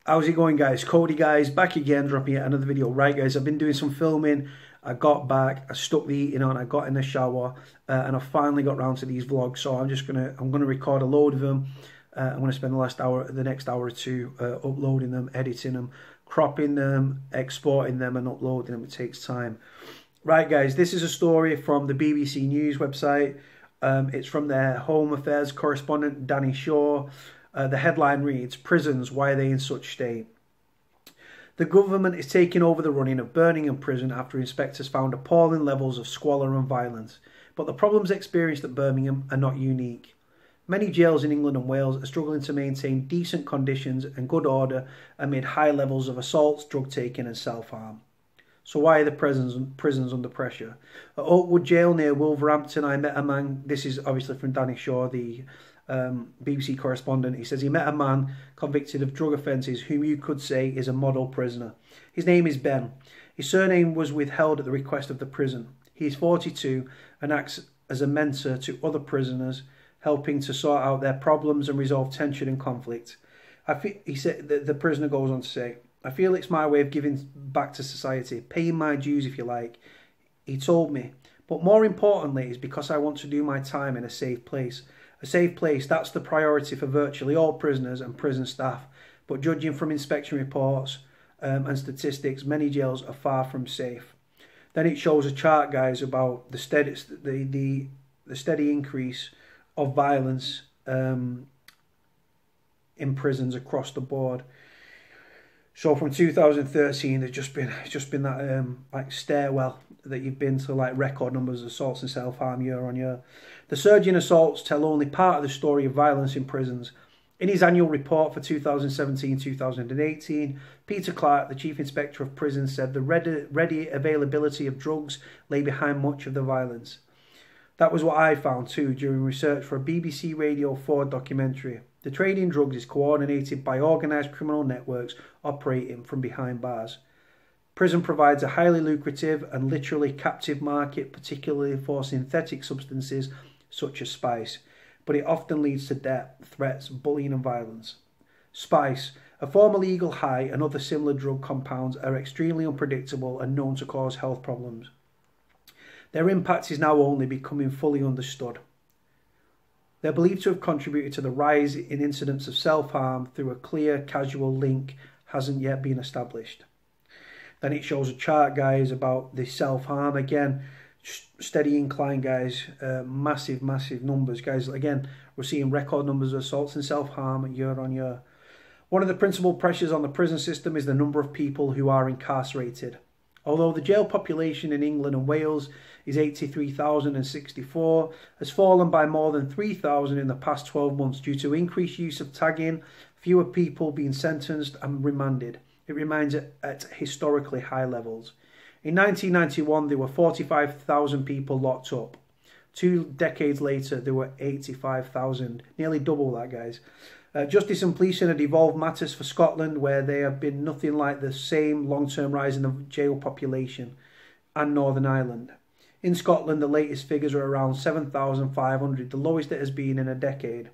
How's it going, guys? Cody, guys, back again, dropping yet another video. Right, guys, I've been doing some filming. I got back, I stuck the heating on, I got in the shower, and I finally got round to these vlogs. So I'm gonna record a load of them. I'm gonna spend the next hour or two uploading them, editing them, cropping them, exporting them, and uploading them. It takes time. Right, guys, this is a story from the BBC News website. It's from their Home Affairs correspondent, Danny Shaw. The headline reads, "Prisons, why are they in such state?" The government is taking over the running of Birmingham Prison after inspectors found appalling levels of squalor and violence. But the problems experienced at Birmingham are not unique. Many jails in England and Wales are struggling to maintain decent conditions and good order amid high levels of assaults, drug taking and self-harm. So why are the prisons under pressure? At Oakwood Jail near Wolverhampton, I met a man. This is obviously from Danny Shaw, the BBC correspondent. He says he met a man convicted of drug offences whom you could say is a model prisoner. His name is Ben. His surname was withheld at the request of the prison. He is 42 and acts as a mentor to other prisoners, helping to sort out their problems and resolve tension and conflict. He said, the prisoner goes on to say, "I feel it's my way of giving back to society, paying my dues if you like," he told me. "But more importantly is because I want to do my time in a safe place. A safe place, that's the priority for virtually all prisoners and prison staff. But judging from inspection reports and statistics, many jails are far from safe." Then it shows a chart, guys, about the steady increase of violence in prisons across the board. So from 2013, there's just been that like stairwell that you've been to, like record numbers of assaults and self-harm year on year. The surge in assaults tell only part of the story of violence in prisons. In his annual report for 2017-2018, Peter Clark, the Chief Inspector of Prisons, said the ready availability of drugs lay behind much of the violence. That was what I found too during research for a BBC Radio 4 documentary. The trade in drugs is coordinated by organised criminal networks operating from behind bars. Prison provides a highly lucrative and literally captive market, particularly for synthetic substances such as spice, but it often leads to debt, threats, bullying and violence. Spice, a form of illegal high, and other similar drug compounds are extremely unpredictable and known to cause health problems. Their impact is now only becoming fully understood. They're believed to have contributed to the rise in incidents of self-harm through a clear causal link hasn't yet been established. Then it shows a chart, guys, about the self-harm. Again, steady incline, guys. Massive numbers, guys. Again, we're seeing record numbers of assaults and self-harm year on year. One of the principal pressures on the prison system is the number of people who are incarcerated. Although the jail population in England and Wales is 83,064, has fallen by more than 3,000 in the past 12 months due to increased use of tagging, fewer people being sentenced and remanded. It remains at historically high levels. In 1991, there were 45,000 people locked up. 2 decades later, there were 85,000, nearly double that, guys. Justice and policing had evolved matters for Scotland, where there have been nothing like the same long-term rise in the jail population, and Northern Ireland. In Scotland, the latest figures are around 7,500, the lowest it has been in a decade.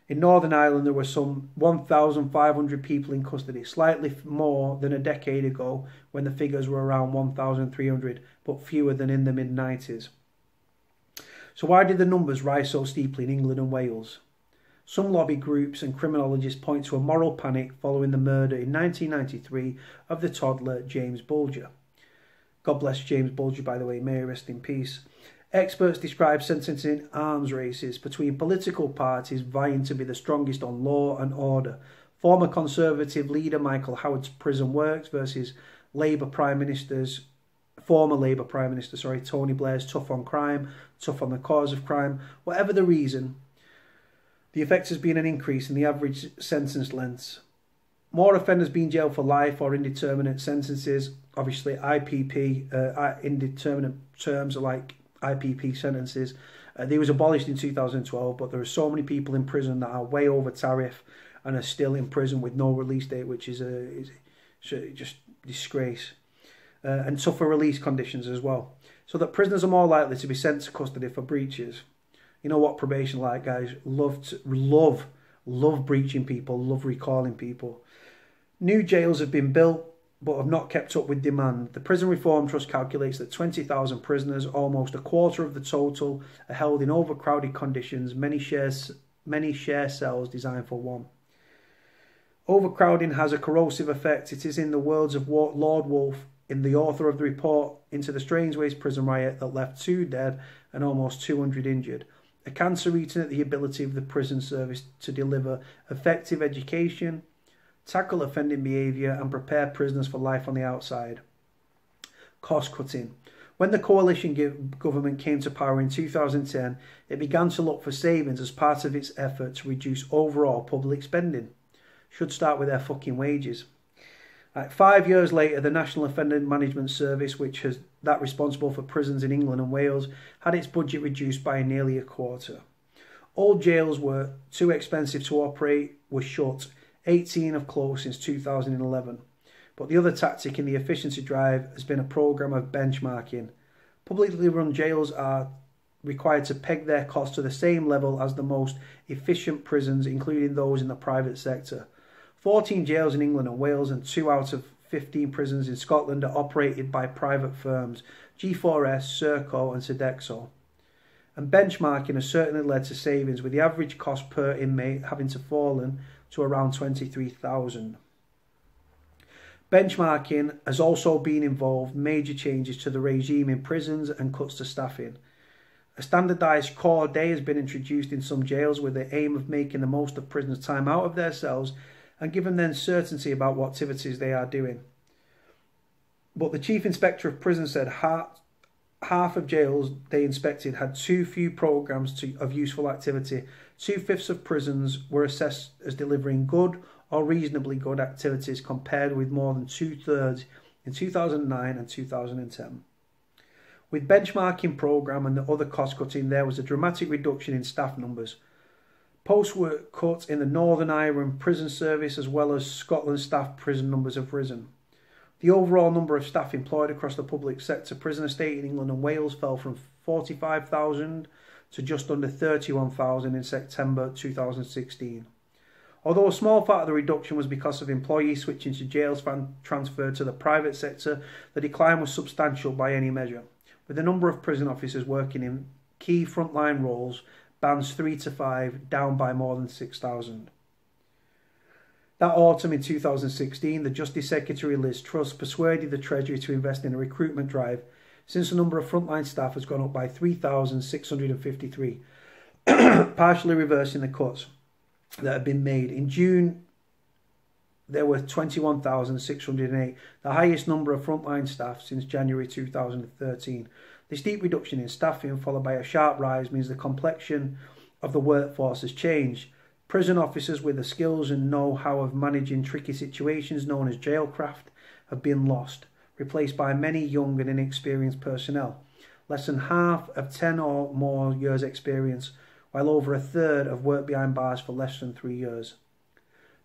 In Northern Ireland, there were some 1,500 people in custody, slightly more than a decade ago when the figures were around 1,300, but fewer than in the mid-90s. So why did the numbers rise so steeply in England and Wales? Some lobby groups and criminologists point to a moral panic following the murder in 1993 of the toddler James Bulger. God bless James Bulger, by the way, may he rest in peace. Experts describe sentencing arms races between political parties vying to be the strongest on law and order. Former Conservative leader Michael Howard's prison works versus former Labour Prime Minister Tony Blair's tough on crime, tough on the cause of crime. Whatever the reason, the effect has been an increase in the average sentence lengths. More offenders being jailed for life or indeterminate sentences. Obviously, IPP, indeterminate terms are like IPP sentences. They was abolished in 2012, but there are so many people in prison that are way over tariff and are still in prison with no release date, which is just disgrace. And tougher release conditions as well. So that prisoners are more likely to be sent to custody for breaches. You know what probation like, guys? Love breaching people, love recalling people. New jails have been built but have not kept up with demand. The Prison Reform Trust calculates that 20,000 prisoners, almost a quarter of the total, are held in overcrowded conditions, many share cells designed for one. Overcrowding has a corrosive effect. It is in the words of Lord Wolfe, the author of the report into the Strangeways prison riot that left 2 dead and almost 200 injured. A cancer eaten at the ability of the prison service to deliver effective education, tackle offending behaviour and prepare prisoners for life on the outside. Cost cutting. When the coalition government came to power in 2010, it began to look for savings as part of its effort to reduce overall public spending. Should start with their fucking wages. 5 years later, the National Offender Management Service, which is that responsible for prisons in England and Wales, had its budget reduced by nearly a quarter. All jails were too expensive to operate, were shut. 18 have closed since 2011. But the other tactic in the efficiency drive has been a programme of benchmarking. Publicly run jails are required to peg their costs to the same level as the most efficient prisons, including those in the private sector. 14 jails in England and Wales and 2 out of 15 prisons in Scotland are operated by private firms, G4S, Serco and Sodexo. And benchmarking has certainly led to savings, with the average cost per inmate having to fallen to around 23,000. Benchmarking has also been involved major changes to the regime in prisons and cuts to staffing. A standardised core day has been introduced in some jails with the aim of making the most of prisoners' time out of their cells and giving them certainty about what activities they are doing. But the Chief Inspector of Prisons said half of jails they inspected had too few programmes of useful activity. 2/5 of prisons were assessed as delivering good or reasonably good activities, compared with more than 2/3 in 2009 and 2010. With benchmarking programme and the other cost cutting, there was a dramatic reduction in staff numbers. Posts were cut in the Northern Ireland prison service, as well as Scotland staff prison numbers have risen. The overall number of staff employed across the public sector prison estate in England and Wales fell from 45,000 to just under 31,000 in September 2016. Although a small part of the reduction was because of employees switching to jails transferred to the private sector, the decline was substantial by any measure, with the number of prison officers working in key frontline roles, bands 3 to 5, down by more than 6,000. That autumn in 2016, the Justice Secretary Liz Truss persuaded the Treasury to invest in a recruitment drive, since the number of frontline staff has gone up by 3,653, partially reversing the cuts that had been made. In June, there were 21,608, the highest number of frontline staff since January 2013. The steep reduction in staffing, followed by a sharp rise, means the complexion of the workforce has changed. Prison officers with the skills and know-how of managing tricky situations known as jailcraft have been lost, replaced by many young and inexperienced personnel. Less than half have 10 or more years experience, while over a third have worked behind bars for less than 3 years.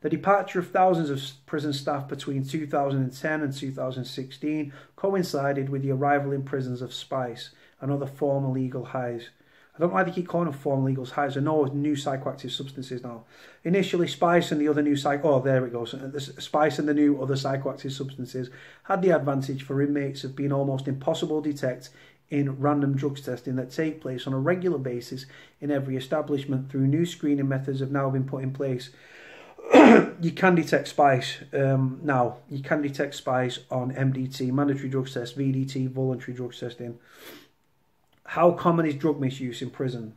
The departure of thousands of prison staff between 2010 and 2016 coincided with the arrival in prisons of spice and other former legal highs. I don't know why they keep calling them former legal highs. I know new psychoactive substances now. Initially, spice and the other new spice and the new other psychoactive substances had the advantage for inmates of being almost impossible to detect in random drugs testing that take place on a regular basis in every establishment. Through new screening methods have now been put in place. You can detect spice now. You can detect spice on MDT, mandatory drug test, VDT, voluntary drug testing. How common is drug misuse in prison?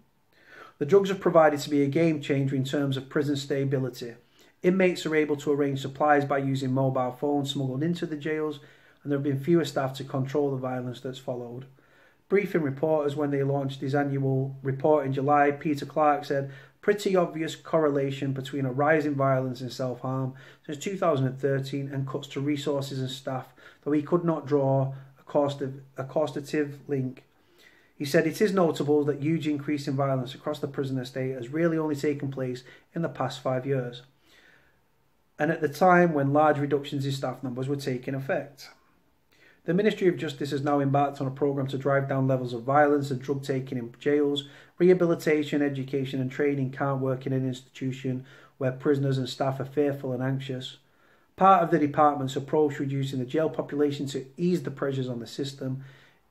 The drugs have provided to be a game changer in terms of prison stability. Inmates are able to arrange supplies by using mobile phones smuggled into the jails, and there have been fewer staff to control the violence that's followed. Briefing reporters, when they launched his annual report in July, Peter Clark said, pretty obvious correlation between a rise in violence and self-harm since 2013 and cuts to resources and staff, though he could not draw a causative link. He said it is notable that huge increase in violence across the prison estate has really only taken place in the past 5 years, and at the time when large reductions in staff numbers were taking effect. The Ministry of Justice has now embarked on a programme to drive down levels of violence and drug taking in jails. Rehabilitation, education and training can't work in an institution where prisoners and staff are fearful and anxious. Part of the department's approach reducing the jail population to ease the pressures on the system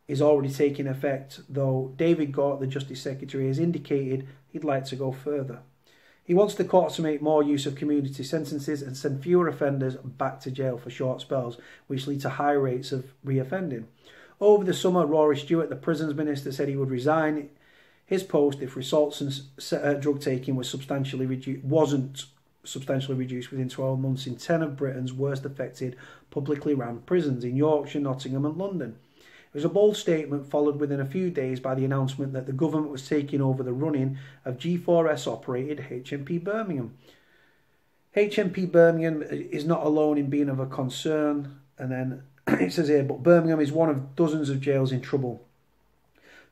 is already taking effect, though David Gort, the Justice Secretary, has indicated he'd like to go further. He wants the courts to make more use of community sentences and send fewer offenders back to jail for short spells, which lead to high rates of reoffending. Over the summer, Rory Stewart, the prisons minister, said he would resign his post if Resultson's drug taking wasn't substantially reduced within 12 months in 10 of Britain's worst affected publicly run prisons in Yorkshire, Nottingham and London. It was a bold statement followed within a few days by the announcement that the government was taking over the running of G4S operated HMP Birmingham. HMP Birmingham is not alone in being of a concern, and then it says here, but Birmingham is one of dozens of jails in trouble.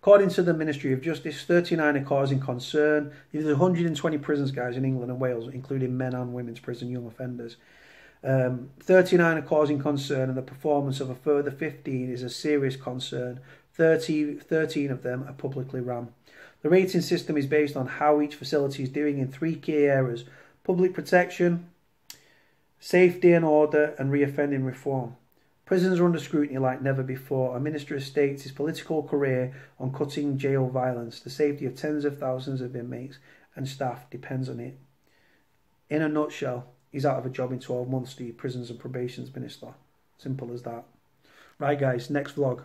According to the Ministry of Justice, 39 are causing concern. There's 120 prisons, guys, in England and Wales, including men and women's prison young offenders. 39 are causing concern, and the performance of a further 15 is a serious concern. 13 of them are publicly run. The rating system is based on how each facility is doing in 3 key areas: public protection, safety and order, and reoffending reform. Prisons are under scrutiny like never before. A minister states his political career on cutting jail violence. The safety of tens of thousands of inmates and staff depends on it. In a nutshell, he's out of a job in 12 months, the Prisons and Probations Minister. Simple as that. Right, guys, next vlog.